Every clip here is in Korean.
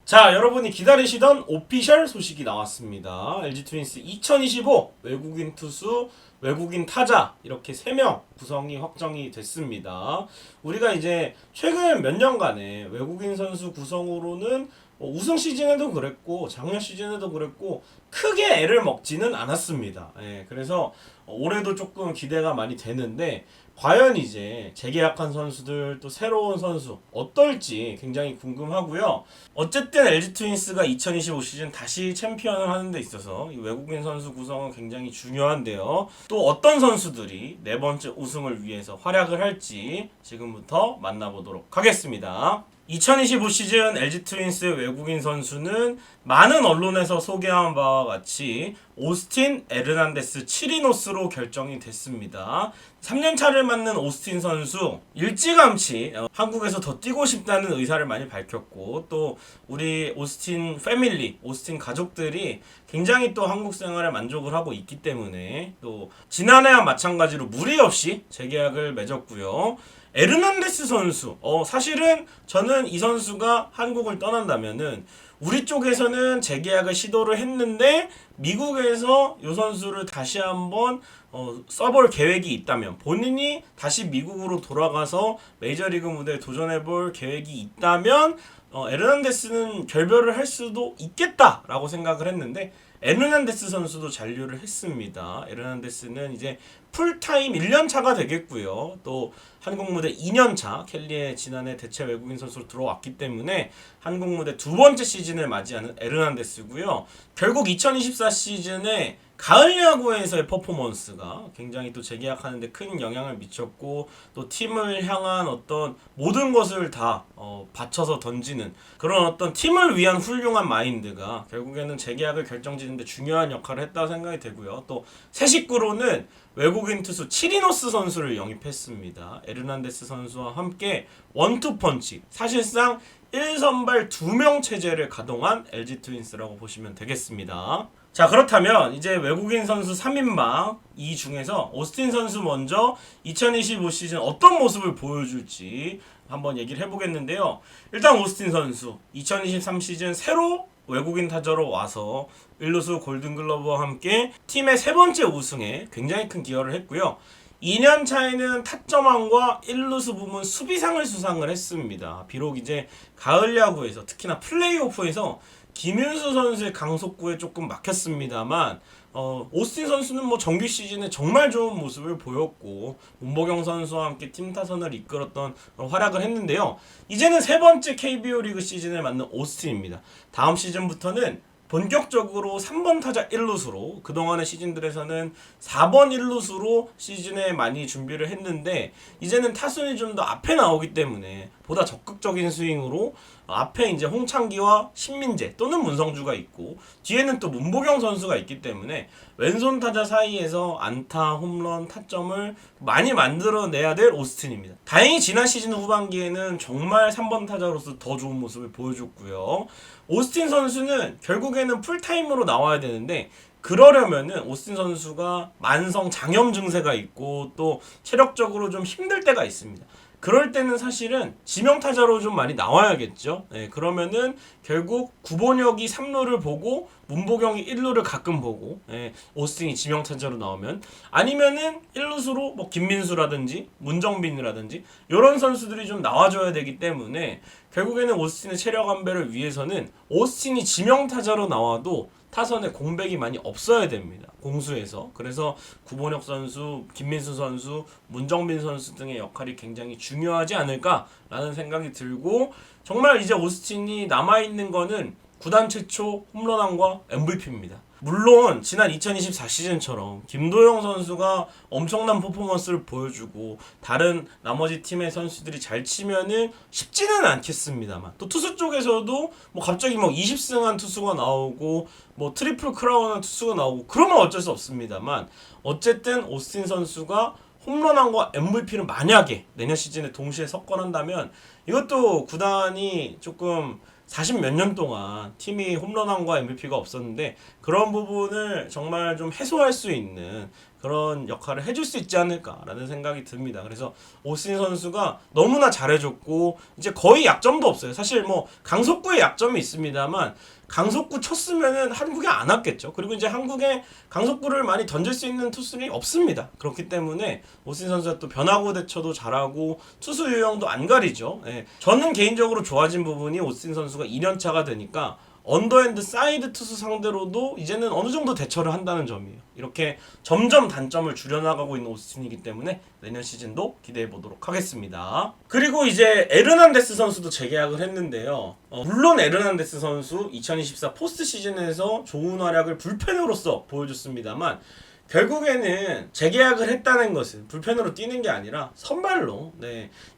자, 여러분이 기다리시던 오피셜 소식이 나왔습니다. LG 트윈스 2025 외국인 투수, 외국인 타자 이렇게 3명 구성이 확정이 됐습니다. 우리가 이제 최근 몇 년간의 외국인 선수 구성으로는 우승 시즌에도 그랬고 작년 시즌에도 그랬고 크게 애를 먹지는 않았습니다. 그래서 올해도 조금 기대가 많이 되는데 과연 이제 재계약한 선수들 또 새로운 선수 어떨지 굉장히 궁금하고요. 어쨌든 LG 트윈스가 2025 시즌 다시 챔피언을 하는 데 있어서 이 외국인 선수 구성은 굉장히 중요한데요. 또 어떤 선수들이 네 번째 우승을 위해서 활약을 할지 지금부터 만나보도록 하겠습니다. 2025 시즌 LG 트윈스 외국인 선수는 많은 언론에서 소개한 바와 같이 오스틴 에르난데스 치리노스로 결정이 됐습니다. 3년차를 맞는 오스틴 선수 일찌감치 한국에서 더 뛰고 싶다는 의사를 많이 밝혔고 또 우리 오스틴 패밀리, 오스틴 가족들이 굉장히 또 한국 생활에 만족을 하고 있기 때문에 또 지난해와 마찬가지로 무리 없이 재계약을 맺었고요. 에르난데스 선수, 사실은 저는 이 선수가 한국을 떠난다면은 우리 쪽에서는 재계약을 시도를 했는데 미국에서 이 선수를 다시 한번 써볼 계획이 있다면 본인이 다시 미국으로 돌아가서 메이저리그 무대에 도전해볼 계획이 있다면 에르난데스는 결별을 할 수도 있겠다라고 생각을 했는데 에르난데스 선수도 잔류를 했습니다. 에르난데스는 이제 풀타임 1년차가 되겠고요. 또 한국 무대 2년차 켈리의 지난해 대체 외국인 선수로 들어왔기 때문에 한국 무대 두 번째 시즌을 맞이하는 에르난데스고요. 결국 2024 시즌에 가을 야구에서의 퍼포먼스가 굉장히 또 재계약하는데 큰 영향을 미쳤고 또 팀을 향한 어떤 모든 것을 다 바쳐서 던지는 그런 어떤 팀을 위한 훌륭한 마인드가 결국에는 재계약을 결정짓는데 중요한 역할을 했다고 생각이 되고요. 또 새 식구로는 외국인 투수 치리노스 선수를 영입했습니다. 에르난데스 선수와 함께 원투펀치 사실상 1선발 2명 체제를 가동한 LG 트윈스라고 보시면 되겠습니다. 자, 그렇다면 이제 외국인 선수 3인방 이 중에서 오스틴 선수 먼저 2025 시즌 어떤 모습을 보여줄지 한번 얘기를 해보겠는데요. 일단 오스틴 선수 2023 시즌 새로 외국인 타자로 와서 1루수 골든글러브와 함께 팀의 세 번째 우승에 굉장히 큰 기여를 했고요. 2년 차에는 타점왕과 1루수 부문 수비상을 수상을 했습니다. 비록 이제 가을 야구에서 특히나 플레이오프에서 김윤수 선수의 강속구에 조금 막혔습니다만 오스틴 선수는 뭐 정규 시즌에 정말 좋은 모습을 보였고 문보경 선수와 함께 팀 타선을 이끌었던 활약을 했는데요. 이제는 세 번째 KBO 리그 시즌에 맞는 오스틴입니다. 다음 시즌부터는 본격적으로 3번 타자 1루수로 그동안의 시즌들에서는 4번 1루수로 시즌에 많이 준비를 했는데 이제는 타순이 좀 더 앞에 나오기 때문에 보다 적극적인 스윙으로 앞에 이제 홍창기와 신민재 또는 문성주가 있고 뒤에는 또 문보경 선수가 있기 때문에 왼손 타자 사이에서 안타, 홈런, 타점을 많이 만들어내야 될 오스틴입니다. 다행히 지난 시즌 후반기에는 정말 3번 타자로서 더 좋은 모습을 보여줬고요. 오스틴 선수는 결국에는 풀타임으로 나와야 되는데 그러려면은 오스틴 선수가 만성 장염 증세가 있고 또 체력적으로 좀 힘들 때가 있습니다. 그럴 때는 사실은 지명타자로 좀 많이 나와야겠죠. 그러면은 결국 구본혁이 3루를 보고 문보경이 1루를 가끔 보고 오스틴이 지명타자로 나오면 아니면은 1루수로 뭐 김민수라든지 문정빈이라든지 이런 선수들이 좀 나와줘야 되기 때문에 결국에는 오스틴의 체력 안배를 위해서는 오스틴이 지명타자로 나와도 타선에 공백이 많이 없어야 됩니다. 공수에서. 그래서 구본혁 선수, 김민수 선수, 문정빈 선수 등의 역할이 굉장히 중요하지 않을까라는 생각이 들고 정말 이제 오스틴이 남아있는 거는 구단 최초 홈런왕과 MVP입니다. 물론 지난 2024 시즌처럼 김도영 선수가 엄청난 퍼포먼스를 보여주고 다른 나머지 팀의 선수들이 잘 치면은 쉽지는 않겠습니다만 또 투수 쪽에서도 뭐 갑자기 뭐 20승한 투수가 나오고 뭐 트리플 크라운한 투수가 나오고 그러면 어쩔 수 없습니다만 어쨌든 오스틴 선수가 홈런왕과 MVP를 만약에 내년 시즌에 동시에 석권한다면 이것도 구단이 조금 40 몇 년 동안 팀이 홈런왕과 MVP가 없었는데 그런 부분을 정말 좀 해소할 수 있는 그런 역할을 해줄 수 있지 않을까라는 생각이 듭니다. 그래서 오스틴 선수가 너무나 잘해줬고 이제 거의 약점도 없어요. 사실 뭐 강속구에 약점이 있습니다만 강속구 쳤으면은 한국에 안 왔겠죠. 그리고 이제 한국에 강속구를 많이 던질 수 있는 투수는 없습니다. 그렇기 때문에 오스틴 선수가 또 변화구 대처도 잘하고 투수 유형도 안 가리죠. 예. 저는 개인적으로 좋아진 부분이 오스틴 선수가 2년차가 되니까 언더핸드 사이드 투수 상대로도 이제는 어느 정도 대처를 한다는 점이에요. 이렇게 점점 단점을 줄여나가고 있는 오스틴이기 때문에 내년 시즌도 기대해 보도록 하겠습니다. 그리고 이제 에르난데스 선수도 재계약을 했는데요. 물론 에르난데스 선수 2024 포스트 시즌에서 좋은 활약을 불펜으로서 보여줬습니다만 결국에는 재계약을 했다는 것은 불펜으로 뛰는 게 아니라 선발로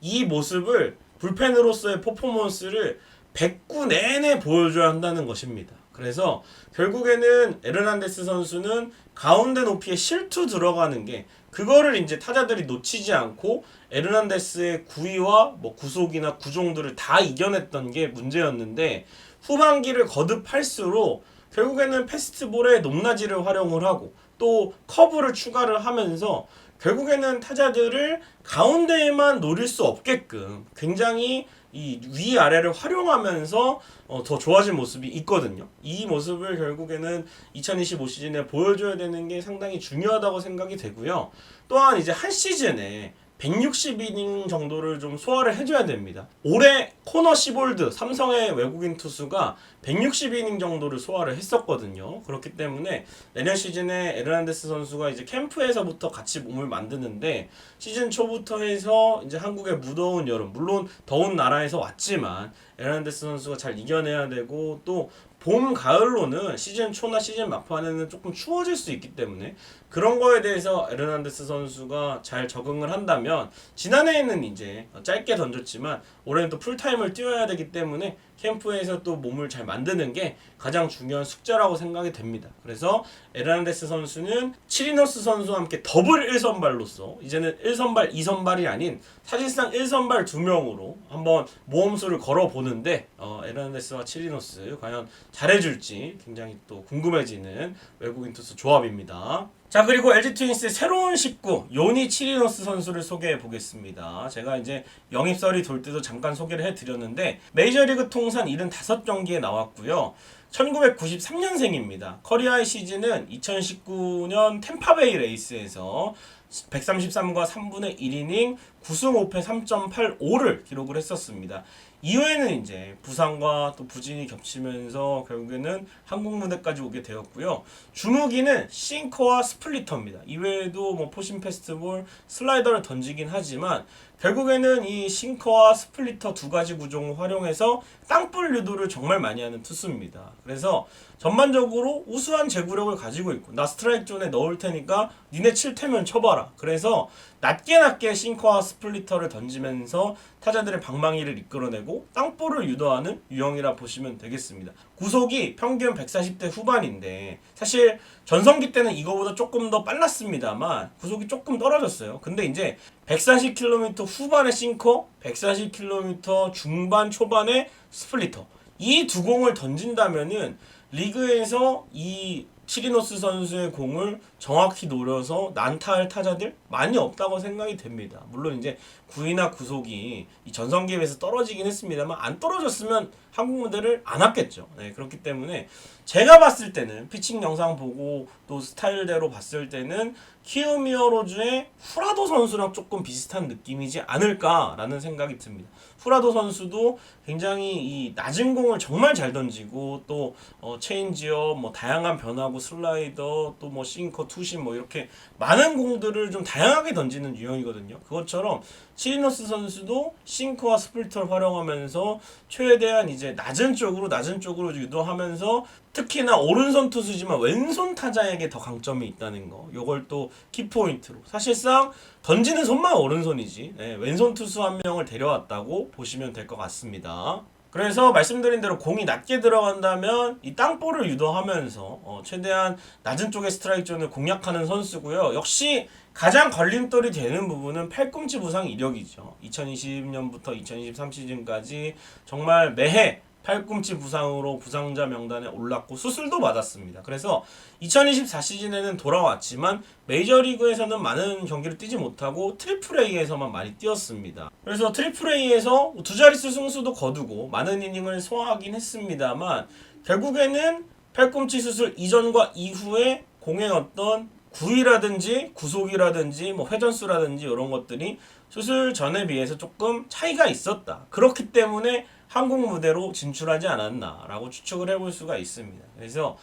이 모습을 불펜으로서의 퍼포먼스를 100구 내내 보여줘야 한다는 것입니다. 그래서 결국에는 에르난데스 선수는 가운데 높이에 실투 들어가는 게 그거를 이제 타자들이 놓치지 않고 에르난데스의 구위와 뭐 구속이나 구종들을 다 이겨냈던 게 문제였는데 후반기를 거듭할수록 결국에는 패스트볼의 높낮이를 활용을 하고 또 커브를 추가를 하면서 결국에는 타자들을 가운데에만 노릴 수 없게끔 굉장히 이 위아래를 활용하면서 더 좋아진 모습이 있거든요. 이 모습을 결국에는 2025 시즌에 보여줘야 되는 게 상당히 중요하다고 생각이 되고요. 또한 이제 한 시즌에 160이닝 정도를 좀 소화를 해줘야 됩니다. 올해 코너 시볼드 삼성의 외국인 투수가 160이닝 정도를 소화를 했었거든요. 그렇기 때문에 내년 시즌에 에르난데스 선수가 이제 캠프에서부터 같이 몸을 만드는데 시즌 초부터 해서 이제 한국의 무더운 여름, 물론 더운 나라에서 왔지만 에르난데스 선수가 잘 이겨내야 되고 또 봄, 가을로는 시즌 초나 시즌 막판에는 조금 추워질 수 있기 때문에 그런 거에 대해서 에르난데스 선수가 잘 적응을 한다면 지난해에는 이제 짧게 던졌지만 올해는 또 풀타임을 뛰어야 되기 때문에 캠프에서 또 몸을 잘 만드는 게 가장 중요한 숙제라고 생각이 됩니다. 그래서 에르난데스 선수는 치리노스 선수와 함께 더블 1선발로서 이제는 1선발, 2선발이 아닌 사실상 1선발 2명으로 한번 모험수를 걸어보는데 에르난데스와 치리노스 과연 잘해줄지 굉장히 또 궁금해지는 외국인 투수 조합입니다. 자, 그리고 LG 트윈스의 새로운 식구 요니 치리노스 선수를 소개해 보겠습니다. 제가 이제 영입설이 돌 때도 잠깐 소개를 해드렸는데 메이저리그 통산 75경기에 나왔고요. 1993년생입니다. 커리어의 시즌은 2019년 템파베이 레이스에서 133과 3분의 1이닝 9승 5패 3.85를 기록을 했었습니다. 이후에는 이제 부상과 또 부진이 겹치면서 결국에는 한국 무대까지 오게 되었고요. 주무기는 싱커와 스플리터입니다. 이외에도 뭐 포심 페스트볼, 슬라이더를 던지긴 하지만 결국에는 이 싱커와 스플리터 두 가지 구종을 활용해서 땅볼 유도를 정말 많이 하는 투수입니다. 그래서 전반적으로 우수한 제구력을 가지고 있고 나 스트라이크 존에 넣을 테니까 니네 칠 테면 쳐봐라. 그래서 낮게 싱커와 스플리터를 던지면서 타자들의 방망이를 이끌어내고 땅볼을 유도하는 유형이라 보시면 되겠습니다. 구속이 평균 140대 후반인데 사실 전성기 때는 이거보다 조금 더 빨랐습니다만 구속이 조금 떨어졌어요. 근데 이제 140km 후반의 싱커, 140km 중반 초반의 스플리터 이 두 공을 던진다면은 리그에서 이 치리노스 선수의 공을 정확히 노려서 난타할 타자들 많이 없다고 생각이 됩니다. 물론 이제 구위나 구속이 이 전성기에 비해서 떨어지긴 했습니다만 안 떨어졌으면 한국 무대를 안 왔겠죠. 그렇기 때문에 제가 봤을 때는 피칭 영상 보고 또 스타일대로 봤을 때는 키우미어로즈의 후라도 선수랑 조금 비슷한 느낌이지 않을까라는 생각이 듭니다. 후라도 선수도 굉장히 이 낮은 공을 정말 잘 던지고 또 체인지업, 뭐 다양한 변화구, 슬라이더, 또 뭐 싱커, 투심 뭐 이렇게 많은 공들을 좀 다양하게 던지는 유형이거든요. 그것처럼 치리노스 선수도 싱커와 스플리터를 활용하면서 최대한 이제 낮은 쪽으로 유도하면서 특히나 오른손 투수지만 왼손 타자에게 더 강점이 있다는 거. 요걸 또 키포인트로. 사실상 던지는 손만 오른손이지. 왼손 투수 한 명을 데려왔다고 보시면 될 것 같습니다. 그래서 말씀드린 대로 공이 낮게 들어간다면 이 땅볼을 유도하면서 최대한 낮은 쪽의 스트라이크 존을 공략하는 선수고요. 역시 가장 걸림돌이 되는 부분은 팔꿈치 부상 이력이죠. 2020년부터 2023 시즌까지 정말 매해 팔꿈치 부상으로 부상자 명단에 올랐고 수술도 받았습니다. 그래서 2024 시즌에는 돌아왔지만 메이저리그에서는 많은 경기를 뛰지 못하고 트리플 A에서만 많이 뛰었습니다. 그래서 트리플 A에서 두 자릿수 승수도 거두고 많은 이닝을 소화하긴 했습니다만 결국에는 팔꿈치 수술 이전과 이후에 공의 어떤 구위라든지 구속이라든지 뭐 회전수라든지 이런 것들이 수술 전에 비해서 조금 차이가 있었다. 그렇기 때문에 한국 무대로 진출하지 않았나라고 추측을 해볼 수가 있습니다. 그래서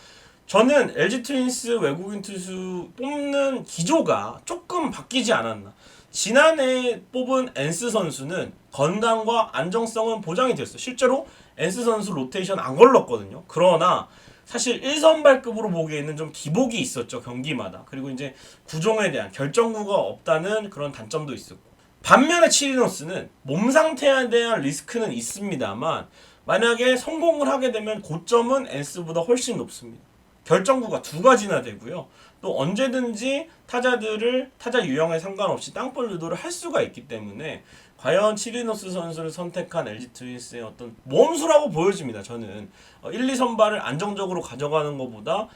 저는 LG 트윈스 외국인 투수 뽑는 기조가 조금 바뀌지 않았나. 지난해 뽑은 엔스 선수는 건강과 안정성은 보장이 됐어요. 실제로 엔스 선수 로테이션 안 걸렀거든요. 그러나 사실 1선발급으로 보기에는 좀 기복이 있었죠. 경기마다. 그리고 이제 구종에 대한 결정구가 없다는 그런 단점도 있었고. 반면에 치리노스는 몸 상태에 대한 리스크는 있습니다만 만약에 성공을 하게 되면 고점은 엔스보다 훨씬 높습니다. 결정구가 두 가지나 되고요. 또 언제든지 타자 유형에 상관없이 땅볼 유도를 할 수가 있기 때문에 과연 치리노스 선수를 선택한 LG 트윈스의 어떤 모험수라고 보여집니다. 저는 1, 2선발을 안정적으로 가져가는 것보다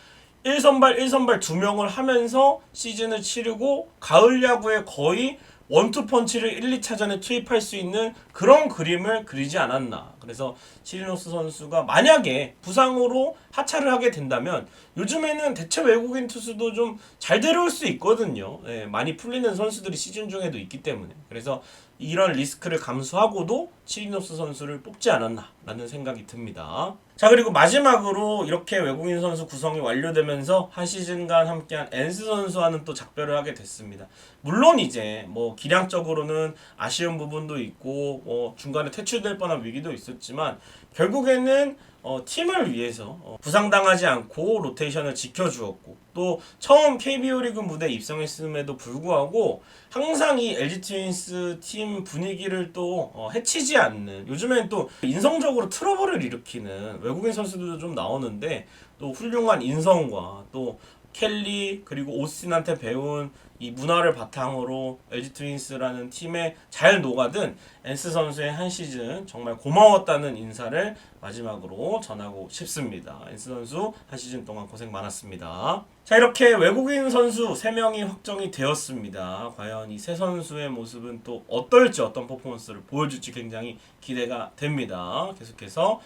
1선발 두 명을 하면서 시즌을 치르고 가을 야구에 거의 원투펀치를 1, 2차전에 투입할 수 있는 그런 그림을 그리지 않았나. 그래서 치리노스 선수가 만약에 부상으로 하차를 하게 된다면 요즘에는 대체 외국인 투수도 좀 잘 데려올 수 있거든요. 네, 많이 풀리는 선수들이 시즌 중에도 있기 때문에. 그래서 이런 리스크를 감수하고도 치리노스 선수를 뽑지 않았나라는 생각이 듭니다. 자, 그리고 마지막으로 이렇게 외국인 선수 구성이 완료되면서 한 시즌간 함께한 엔스 선수와는 또 작별을 하게 됐습니다. 물론 이제 뭐 기량적으로는 아쉬운 부분도 있고 중간에 퇴출될 뻔한 위기도 있었지만 결국에는 팀을 위해서 부상당하지 않고 로테이션을 지켜주었고 또 처음 KBO 리그 무대에 입성했음에도 불구하고 항상 이 LG 트윈스 팀 분위기를 또 해치지 않는, 요즘엔 또 인성적으로 트러블을 일으키는 외국인 선수들도 좀 나오는데 또 훌륭한 인성과 또 켈리 그리고 오스틴한테 배운 이 문화를 바탕으로 LG 트윈스라는 팀에 잘 녹아든 엔스 선수의 한 시즌 정말 고마웠다는 인사를 마지막으로 전하고 싶습니다. 엔스 선수 한 시즌 동안 고생 많았습니다. 자, 이렇게 외국인 선수 3명이 확정이 되었습니다. 과연 이 세 선수의 모습은 또 어떨지, 어떤 퍼포먼스를 보여줄지 굉장히 기대가 됩니다. 계속해서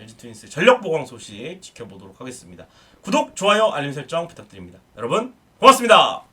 LG 트윈스 전력 보강 소식 지켜보도록 하겠습니다. 구독, 좋아요, 알림 설정 부탁드립니다. 여러분 고맙습니다.